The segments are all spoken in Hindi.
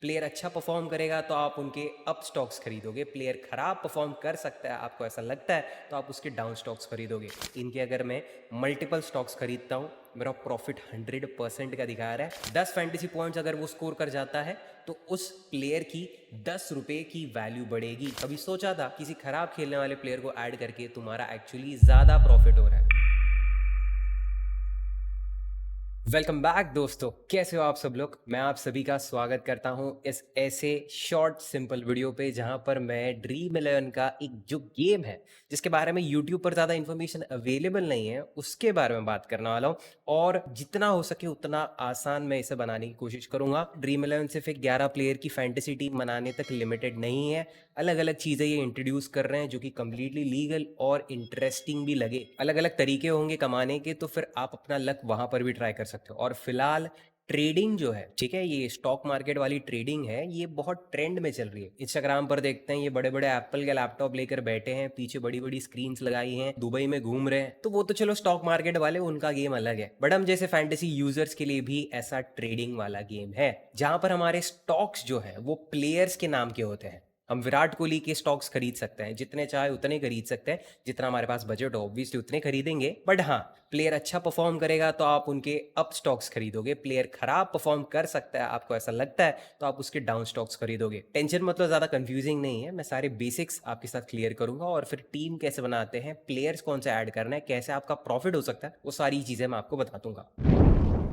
प्लेयर अच्छा परफॉर्म करेगा तो आप उनके अप स्टॉक्स खरीदोगे, प्लेयर खराब परफॉर्म कर सकता है, आपको ऐसा लगता है तो आप उसके डाउन स्टॉक्स खरीदोगे। इनके अगर मैं मल्टीपल स्टॉक्स खरीदता हूँ, मेरा प्रॉफिट 100% का दिखा रहा है। 10 फैंटेसी पॉइंट्स अगर वो स्कोर कर जाता है तो उस प्लेयर की 10 रुपए की वैल्यू बढ़ेगी। कभी सोचा था किसी खराब खेलने वाले प्लेयर को ऐड करके तुम्हारा एक्चुअली ज्यादा प्रॉफिट हो रहा है। वेलकम बैक दोस्तों, कैसे हो आप सब लोग। मैं आप सभी का स्वागत करता हूं इस ऐसे शॉर्ट सिंपल वीडियो पे जहां पर मैं ड्रीम 11 का एक जो गेम है जिसके बारे में यूट्यूब पर ज़्यादा इन्फॉर्मेशन अवेलेबल नहीं है उसके बारे में बात करने वाला हूं। और जितना हो सके उतना आसान मैं इसे बनाने की कोशिश करूंगा। ड्रीम 11 सिर्फ एक 11 प्लेयर की फैंटेसी टीम बनाने तक लिमिटेड नहीं है, अलग अलग चीज़ें ये इंट्रोड्यूस कर रहे हैं जो कि कम्प्लीटली लीगल और इंटरेस्टिंग भी लगे। अलग अलग तरीके होंगे कमाने के, तो फिर आप अपना लक वहां पर भी ट्राई कर सकते हो। और फिलहाल ट्रेडिंग जो है, ठीक है, ये स्टॉक मार्केट वाली ट्रेडिंग है, ये बहुत ट्रेंड में चल रही है। इंस्टाग्राम पर देखते हैं ये बड़े बड़े एप्पल के लैपटॉप लेकर बैठे हैं, पीछे बड़ी बड़ी स्क्रीन्स लगाई हैं, दुबई में घूम रहे हैं। तो वो तो चलो स्टॉक मार्केट वाले, उनका गेम अलग है, बट हम जैसे फैंटेसी यूजर्स के लिए भी ऐसा ट्रेडिंग वाला गेम है जहां पर हमारे स्टॉक्स जो है वो प्लेयर्स के नाम के होते हैं। हम विराट कोहली के स्टॉक्स खरीद सकते हैं, जितने चाहे उतने खरीद सकते हैं, जितना हमारे पास बजट हो ऑब्वियसली उतने खरीदेंगे। बट हाँ, प्लेयर अच्छा परफॉर्म करेगा तो आप उनके अप स्टॉक्स खरीदोगे, प्लेयर खराब परफॉर्म कर सकता है, आपको ऐसा लगता है तो आप उसके डाउन स्टॉक्स खरीदोगे। टेंशन मतलब ज्यादा कंफ्यूजिंग नहीं है, मैं सारे बेसिक्स आपके साथ क्लियर करूंगा और फिर टीम कैसे बनाते हैं, प्लेयर्स कौन सा ऐड करना है, कैसे आपका प्रॉफिट हो सकता है, वो सारी चीजें मैं आपको बता दूंगा।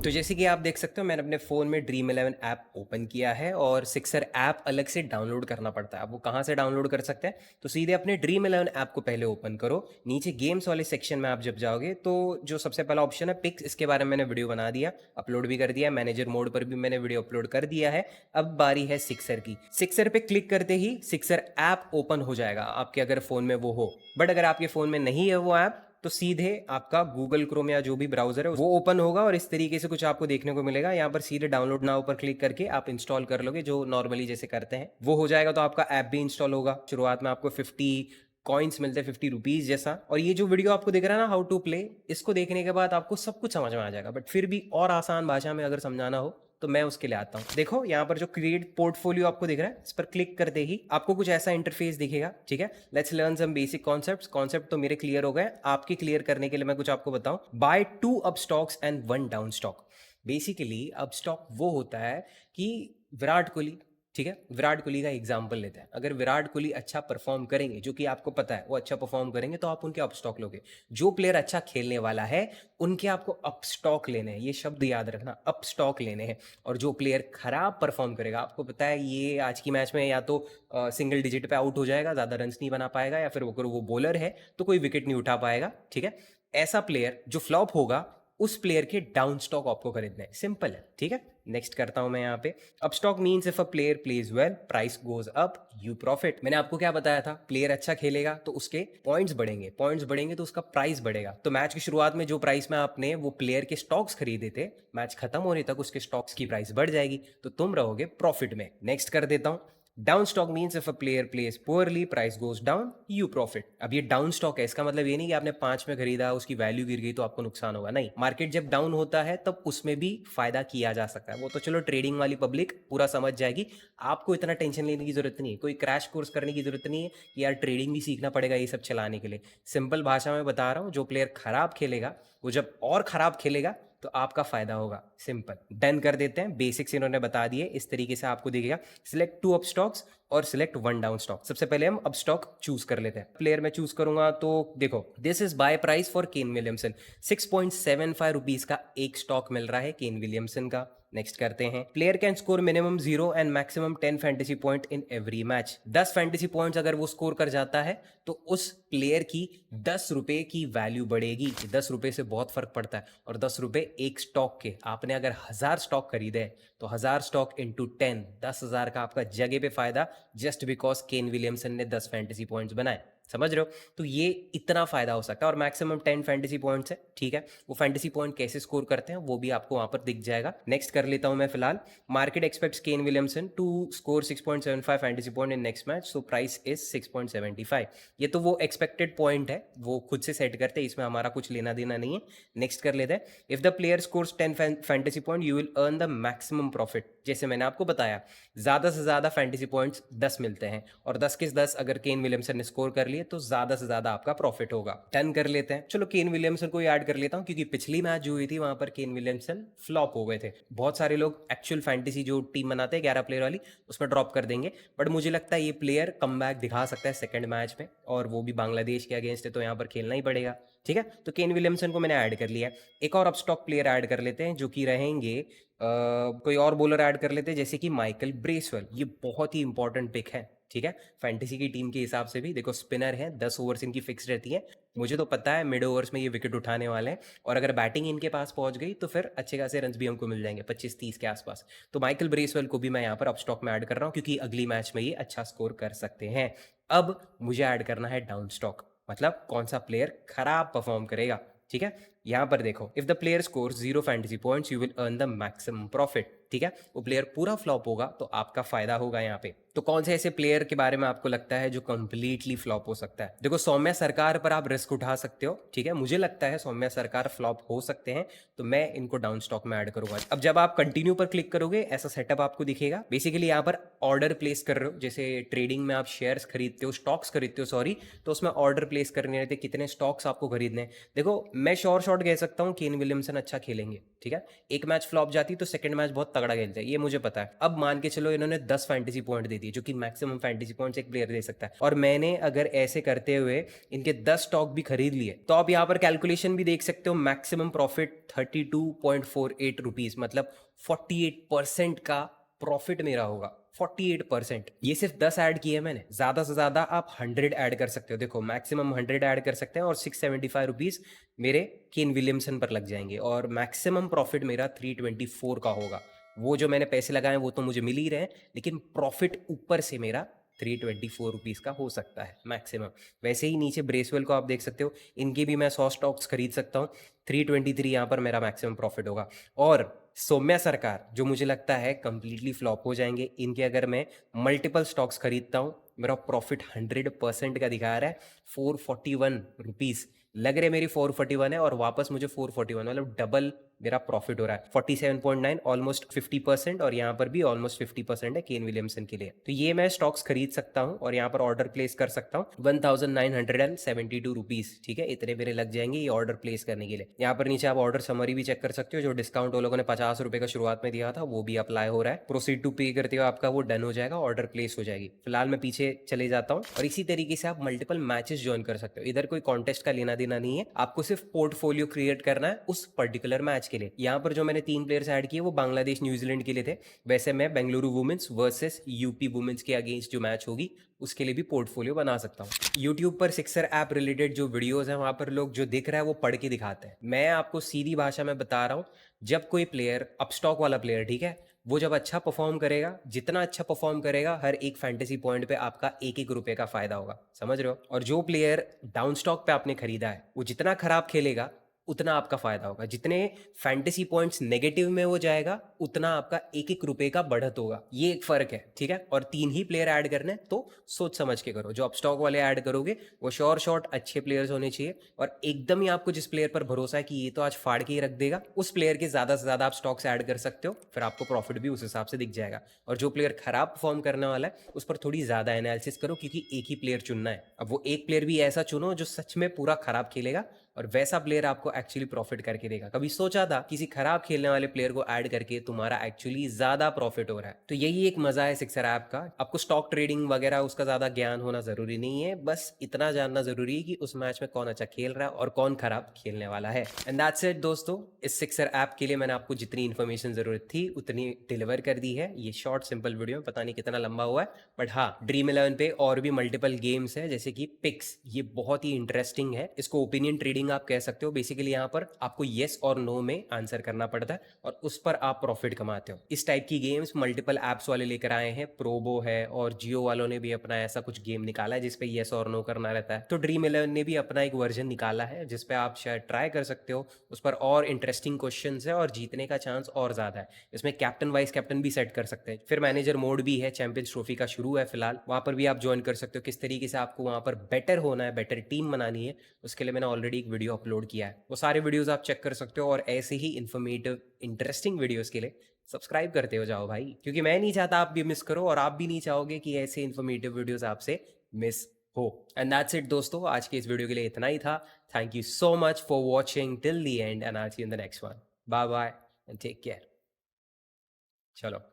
तो जैसे कि आप देख सकते हो, मैंने अपने फ़ोन में ड्रीम 11 ऐप ओपन किया है और सिक्सर ऐप अलग से डाउनलोड करना पड़ता है। अब वो कहाँ से डाउनलोड कर सकते हैं, तो सीधे अपने ड्रीम 11 ऐप को पहले ओपन करो। नीचे गेम्स वाले सेक्शन में आप जब जाओगे तो जो सबसे पहला ऑप्शन है पिक्स, इसके बारे में मैंने वीडियो बना दिया, अपलोड भी कर दिया, मैनेजर मोड पर भी मैंने वीडियो अपलोड कर दिया है। अब बारी है सिक्सर की। सिक्सर पे क्लिक करते ही सिक्सर ऐप ओपन हो जाएगा आपके अगर फ़ोन में वो हो। बट अगर आपके फ़ोन में नहीं है वो ऐप, तो सीधे आपका गूगल क्रोम या जो भी ब्राउजर है वो ओपन होगा और इस तरीके से कुछ आपको देखने को मिलेगा। यहाँ पर सीधे डाउनलोड नाउ पर क्लिक करके आप इंस्टॉल कर लोगे, जो नॉर्मली जैसे करते हैं वो हो जाएगा। तो आपका ऐप भी इंस्टॉल होगा। शुरुआत में आपको 50 कॉइन्स मिलते हैं, 50 रुपीज जैसा। और ये जो वीडियो आपको दिख रहा है ना, हाउ टू प्ले, इसको देखने के बाद आपको सब कुछ समझ में आ जाएगा। बट फिर भी और आसान भाषा में अगर समझाना हो तो मैं उसके लिए आता हूँ। देखो यहाँ पर जो क्रिएट पोर्टफोलियो आपको दिख रहा है, इस पर क्लिक करते ही आपको कुछ ऐसा इंटरफेस दिखेगा। ठीक है, let's learn some basic concepts. Concept तो मेरे क्लियर हो गए, आपके क्लियर करने के लिए मैं कुछ आपको बताऊं। Buy 2 up stocks and 1 down stock. Basically up stock वो होता है कि विराट कोहली, ठीक है, विराट कोहली का एग्जाम्पल लेते हैं। अगर विराट कोहली अच्छा परफॉर्म करेंगे, जो कि आपको पता है वो अच्छा परफॉर्म करेंगे, तो आप उनके अप स्टॉक लोगे। जो प्लेयर अच्छा खेलने वाला है उनके आपको अप स्टॉक लेने हैं, ये शब्द याद रखना, अप स्टॉक लेने हैं। और जो प्लेयर खराब परफॉर्म करेगा, आपको पता है ये आज की मैच में या तो सिंगल डिजिट पे आउट हो जाएगा, ज़्यादा रन नहीं बना पाएगा, या फिर अगर वो बॉलर है तो कोई विकेट नहीं उठा पाएगा। ठीक है, ऐसा प्लेयर जो फ्लॉप होगा, उस प्लेयर के डाउन स्टॉक आपको खरीदना है। सिंपल है, ठीक है। नेक्स्ट करता हूं मैं यहाँ पे। Up stock means if a player pledge well, price goes up, you profit. मैंने आपको क्या बताया था, प्लेयर अच्छा खेलेगा तो उसके पॉइंट्स बढ़ेंगे, पॉइंट्स बढ़ेंगे तो उसका प्राइस बढ़ेगा। तो मैच की शुरुआत में जो प्राइस में आपने वो प्लेयर के स्टॉक्स खरीदे थे, मैच खत्म होने तक उसके स्टॉक्स की प्राइस बढ़ जाएगी, तो तुम रहोगे प्रॉफिट में। नेक्स्ट कर देता हूं। Down stock means if a player place poorly, price goes down, you profit. अब ये डाउन स्टॉक है, इसका मतलब ये नहीं कि आपने 5 में खरीदा, उसकी वैल्यू गिर गई तो आपको नुकसान होगा, नहीं। मार्केट जब डाउन होता है तब उसमें भी फायदा किया जा सकता है। वो तो चलो ट्रेडिंग वाली पब्लिक पूरा समझ जाएगी, आपको इतना टेंशन लेने की जरूरत नहीं है, कोई क्रैश कोर्स करने की जरूरत नहीं है कि यार ट्रेडिंग भी सीखना पड़ेगा ये सब चलाने के लिए। सिंपल भाषा में बता रहा हूँ, जो प्लेयर खराब खेलेगा वो जब और खराब खेलेगा तो आपका फायदा होगा। सिंपल, डन कर देते हैं। बेसिक्स इन्होंने बता दिए, इस तरीके से आपको दिखेगा। सिलेक्ट 2 अप स्टॉक्स और सिलेक्ट 1 डाउन स्टॉक। सबसे पहले हम अप स्टॉक चूज कर लेते हैं। प्लेयर में चूज करूंगा तो देखो, this is by price for Kane Williamson. 6.75 rupees का एक स्टॉक मिल रहा है केन विलियमसन का। नेक्स्ट करते हैं। Player can score minimum 0 and maximum 10 fantasy point in every match. 10 fantasy points अगर वो स्कोर कर जाता है तो उस प्लेयर की 10 रुपए की वैल्यू बढ़ेगी। 10 रुपए से बहुत फर्क पड़ता है, और 10 रुपए एक स्टॉक के। आपने अगर 1000 स्टॉक खरीदे तो 1000 स्टॉक इंटू 10, 10,000 का आपका जगह पे फायदा, जस्ट बिकॉज केन विलियमसन ने 10 फैंटेसी पॉइंट्स बनाए। समझ रहे हो? तो ये इतना फ़ायदा हो सकता है और मैक्सिमम 10 फैंटेसी पॉइंट्स है, ठीक है? वो फैंटेसी पॉइंट कैसे स्कोर करते हैं वो भी आपको वहाँ पर दिख जाएगा। नेक्स्ट कर लेता हूँ मैं फिलहाल। Market expects Kane Williamson to score 6.75 fantasy point in next match, so price is 6.75। ये तो वो एक्सपेक्टेड पॉइंट है, वो खुद से सेट करते हैं, इसमें हमारा कुछ लेना देना नहीं है। नेक्स्ट कर लेते हैं। If the player scores 10 fantasy point you will earn the maximum profit. जैसे मैंने आपको बताया, ज़्यादा से ज़्यादा फैंटेसी पॉइंट्स 10 मिलते हैं और 10 के 10 अगर केन विलियमसन ने स्कोर कर लिए तो ज़्यादा से ज़्यादा आपका प्रॉफिट होगा। 10 कर लेते हैं। चलो केन विलियमसन को ऐड कर लेता हूँ क्योंकि पिछली मैच जो हुई थी वहां पर केन विलियमसन फ्लॉप हो गए थे। बहुत सारे लोग एक्चुअल फैंटेसी जो टीम बनाते हैं 11 प्लेयर वाली उसमें ड्रॉप कर देंगे, बट मुझे लगता है ये प्लेयर कमबैक दिखा सकता है सेकंड मैच में, और वो भी बांग्लादेश के अगेंस्ट है तो यहाँ पर खेलना ही पड़ेगा। ठीक है, तो केन विलियमसन को मैंने ऐड कर लिया। एक और अपस्टॉक प्लेयर ऐड कर लेते हैं जो कि रहेंगे कोई और बॉलर ऐड कर लेते हैं जैसे कि माइकल ब्रेसवेल। ये बहुत ही इंपॉर्टेंट पिक है, ठीक है, फैंटेसी की टीम के हिसाब से भी। देखो स्पिनर है, 10 ओवर्स इनकी फिक्स रहती है, मुझे तो पता है मिड ओवर्स में ये विकेट उठाने वाले हैं, और अगर बैटिंग इनके पास पहुंच गई तो फिर अच्छे खासे रन भी हमको मिल जाएंगे 25-30 के आसपास। तो माइकल ब्रेसवेल को भी मैं यहाँ पर अपस्टॉक में ऐड कर रहा हूँ क्योंकि अगली मैच में ये अच्छा स्कोर कर सकते हैं। अब मुझे ऐड करना है डाउन स्टॉक, मतलब कौन सा प्लेयर खराब परफॉर्म करेगा। ठीक है, यहां पर देखो, if the player score 0 fantasy points you will earn the maximum profit. ठीक है, वो प्लेयर पूरा फ्लॉप होगा तो आपका फायदा होगा यहाँ पे। तो कौन से ऐसे प्लेयर के बारे में आपको लगता है जो कंप्लीटली फ्लॉप हो सकता है? देखो सौम्या सरकार पर आप रिस्क उठा सकते हो, ठीक है, मुझे लगता है सौम्या सरकार फ्लॉप हो सकते हैं, तो मैं इनको डाउन स्टॉक में ऐड करूंगा। अब जब आप कंटिन्यू पर क्लिक करोगे ऐसा सेटअप आपको दिखेगा। बेसिकली यहाँ पर ऑर्डर प्लेस कर रहे हो, जैसे ट्रेडिंग में आप शेयर्स खरीदते हो, स्टॉक्स खरीदते हो सॉरी, तो उसमें ऑर्डर प्लेस करने रहते कितने स्टॉक्स आपको खरीदने हैं। देखो मैं श्योर शॉट कह सकता हूँ केन विलियमसन अच्छा खेलेंगे, ठीक है, एक मैच फ्लॉप जाती तो सेकंड मैच बहुत तगड़ा खेलते हैं, ये मुझे पता है। अब मान के चलो इन्होंने 10 फैंटेसी पॉइंट दे दिए, जो कि मैक्सिमम फैंटेसी पॉइंट्स एक प्लेयर दे सकता है, और मैंने अगर ऐसे करते हुए इनके 10 स्टॉक भी खरीद लिए, तो आप यहाँ पर कैलकुलेशन भी देख सकते हो, मैक्सिमम प्रॉफिट 32.48 रुपीज, मतलब 48% का प्रॉफिट मेरा होगा। 48%, ये सिर्फ 10 ऐड किए मैंने, ज्यादा से ज्यादा आप 100 ऐड कर सकते हो। देखो मैक्सिमम 100 ऐड कर सकते हैं और 675 रुपीज मेरे केन विलियमसन पर लग जाएंगे, और मैक्सिमम प्रॉफिट मेरा 324 का होगा। वो जो मैंने पैसे लगाए वो तो मुझे मिल ही रहे हैं, लेकिन प्रॉफिट ऊपर से मेरा 324 रुपीज़ का हो सकता है मैक्सिमम। वैसे ही नीचे ब्रेसवेल को आप देख सकते हो, इनके भी मैं 100 स्टॉक्स खरीद सकता हूँ, 323 यहाँ पर मेरा मैक्सिमम प्रॉफिट होगा। और सौम्या सरकार जो मुझे लगता है कंप्लीटली फ्लॉप हो जाएंगे, इनके अगर मैं मल्टीपल स्टॉक्स खरीदता हूँ, मेरा प्रॉफिट 100% का दिखा रहा है, 441 रुपीज़ लग रहे मेरी 441 है, और वापस मुझे 441 मतलब डबल मेरा प्रॉफिट हो रहा है। 47.9 ऑलमोस्ट 50%, और यहाँ पर भी ऑलमोस्ट 50% है केन विलियमसन के लिए। तो ये मैं स्टॉक्स खरीद सकता हूँ और यहाँ पर ऑर्डर प्लेस कर सकता हूँ 1972 रुपीज। ठीक है, इतने मेरे लग जाएंगे ये ऑर्डर प्लेस करने के लिए। यहाँ पर नीचे आप ऑर्डर समरी भी चेक कर सकते हो, जो डिस्काउंट वो लोगों ने 50 रुपए का शुरुआत में दिया था वो भी अप्लाई हो रहा है। प्रोसीड टू पे करते हो आपका वो डन हो जाएगा, ऑर्डर प्लेस हो जाएगी। फिलहाल मैं पीछे चले जाता हूँ, और इसी तरीके से आप मल्टीपल मैचेस ज्वाइन कर सकते हो। इधर कोई कॉन्टेस्ट का लेना देना नहीं है, आपको सिर्फ पोर्टफोलियो क्रिएट करना है उस पर्टिकुलर मैच के लिए। यहाँ पर जो मैंने 3 प्लेयर्स ऐड किए वो बांग्लादेश न्यूजीलैंड के लिए थे। वैसे मैं Bengaluru women's versus UP women's के अगेंस्ट जो मैच होगी उसके लिए भी पोर्टफोलियो बना सकता हूँ। यूट्यूब पर सिक्सर ऐप रिलेटेड जो वीडियोस हैं वहां पर लोग जो दिख रहा है वो पढ़ के दिखाते हैं। मैं आपको सीधी भाषा में बता रहा हूँ, जब कोई प्लेयर अपस्टॉक वाला प्लेयर, ठीक है, वो जब अच्छा परफॉर्म करेगा, जितना अच्छा परफॉर्म करेगा हर एक फैंटेसी पॉइंट पे आपका 1-1 रुपए का फायदा होगा, समझ रहे हो। और जो प्लेयर डाउन स्टॉक पे आपने खरीदा है वो जितना खराब खेलेगा उतना आपका फायदा होगा, जितने फैंटेसी पॉइंट्स नेगेटिव में हो जाएगा उतना आपका 1-1 रुपए का बढ़त होगा। ये एक फर्क है, ठीक है। और 3 ही प्लेयर ऐड करने तो सोच समझ के करो। जो अपस्टॉक वाले ऐड करोगे वो श्योर शॉट अच्छे प्लेयर्स होने चाहिए, और एकदम ही आपको जिस प्लेयर पर भरोसा है कि ये तो आज फाड़ के ही रख देगा, उस प्लेयर के ज्यादा से ज्यादा आप स्टॉक्स ऐड कर सकते हो, फिर आपको प्रॉफिट भी उस हिसाब से दिख जाएगा। और जो प्लेयर खराब परफॉर्म करने वाला है उस पर थोड़ी ज्यादा एनालिसिस करो, क्योंकि एक ही प्लेयर चुनना है। अब वो एक प्लेयर भी ऐसा चुनो जो सच में पूरा खराब खेलेगा, और वैसा प्लेयर आपको एक्चुअली प्रॉफिट करके देगा। कभी सोचा था किसी खराब खेलने वाले प्लेयर को ऐड करके तुम्हारा एक्चुअली ज्यादा प्रॉफिट हो रहा है? तो यही एक मजा है सिक्सर ऐप का। आपको स्टॉक ट्रेडिंग वगैरह उसका ज्यादा ज्ञान होना जरूरी नहीं है, बस इतना जानना जरूरी है कि उस मैच में कौन अच्छा खेल रहा है और कौन खराब खेलने वाला है। एंड दैट्स इट दोस्तों, इस सिक्सर ऐप के लिए मैंने आपको जितनी इन्फॉर्मेशन जरूरत थी उतनी डिलीवर कर दी है। ये शॉर्ट सिंपल वीडियो में पता नहीं कितना लंबा हुआ है, बट हाँ, ड्रीम11 पे और भी मल्टीपल गेम्स है जैसे कि पिक्स, ये बहुत ही इंटरेस्टिंग है। इसको ओपिनियन ट्रेडिंग ट्रेडिंग आप कह सकते हो। बेसिकली यहाँ पर आपको येस और नो में आंसर करना पड़ता है और उस पर आप प्रॉफिट कमाते हो। इस टाइप की गेम्स मल्टीपल एप्स वाले लेकर आए हैं, प्रोबो है और जियो वालों ने भी अपना ऐसा कुछ गेम निकाला है जिसपे येस और नो करना रहता है। तो ड्रीम इलेवन ने भी अपना एक वर्जन निकाला है जिसपे आप शायद ट्राई कर सकते हो। उस पर और इंटरेस्टिंग क्वेश्चन है और जीतने का चांस और ज़्यादा है। इसमें कैप्टन वाइस कैप्टन भी सेट कर सकते हैं। फिर मैनेजर मोड भी है, चैंपियंस ट्रॉफी का शुरू है फिलहाल, वहाँ पर भी आप ज्वाइन कर सकते हो। किस तरीके से आपको वहाँ पर बेटर होना है, बेटर टीम बनानी है, उसके लिए मैंने ऑलरेडी एक वीडियो अपलोड किया है। वो सारे वीडियोस आप चेक कर सकते हो और ऐसे ही इन्फॉर्मेटिव इंटरेस्टिंग वीडियोस के लिए सब्सक्राइब करते हो जाओ भाई, क्योंकि मैं नहीं चाहता आप भी मिस करो और आप भी नहीं चाहोगे कि ऐसे इन्फॉर्मेटिव वीडियोस आपसे मिस हो। एंड दैट्स इट दोस्तों, आज के इस वीडियो के लिए इतना ही था। Thank you so much for watching till the end and I see you in the next one. Bye bye and take care. चलो।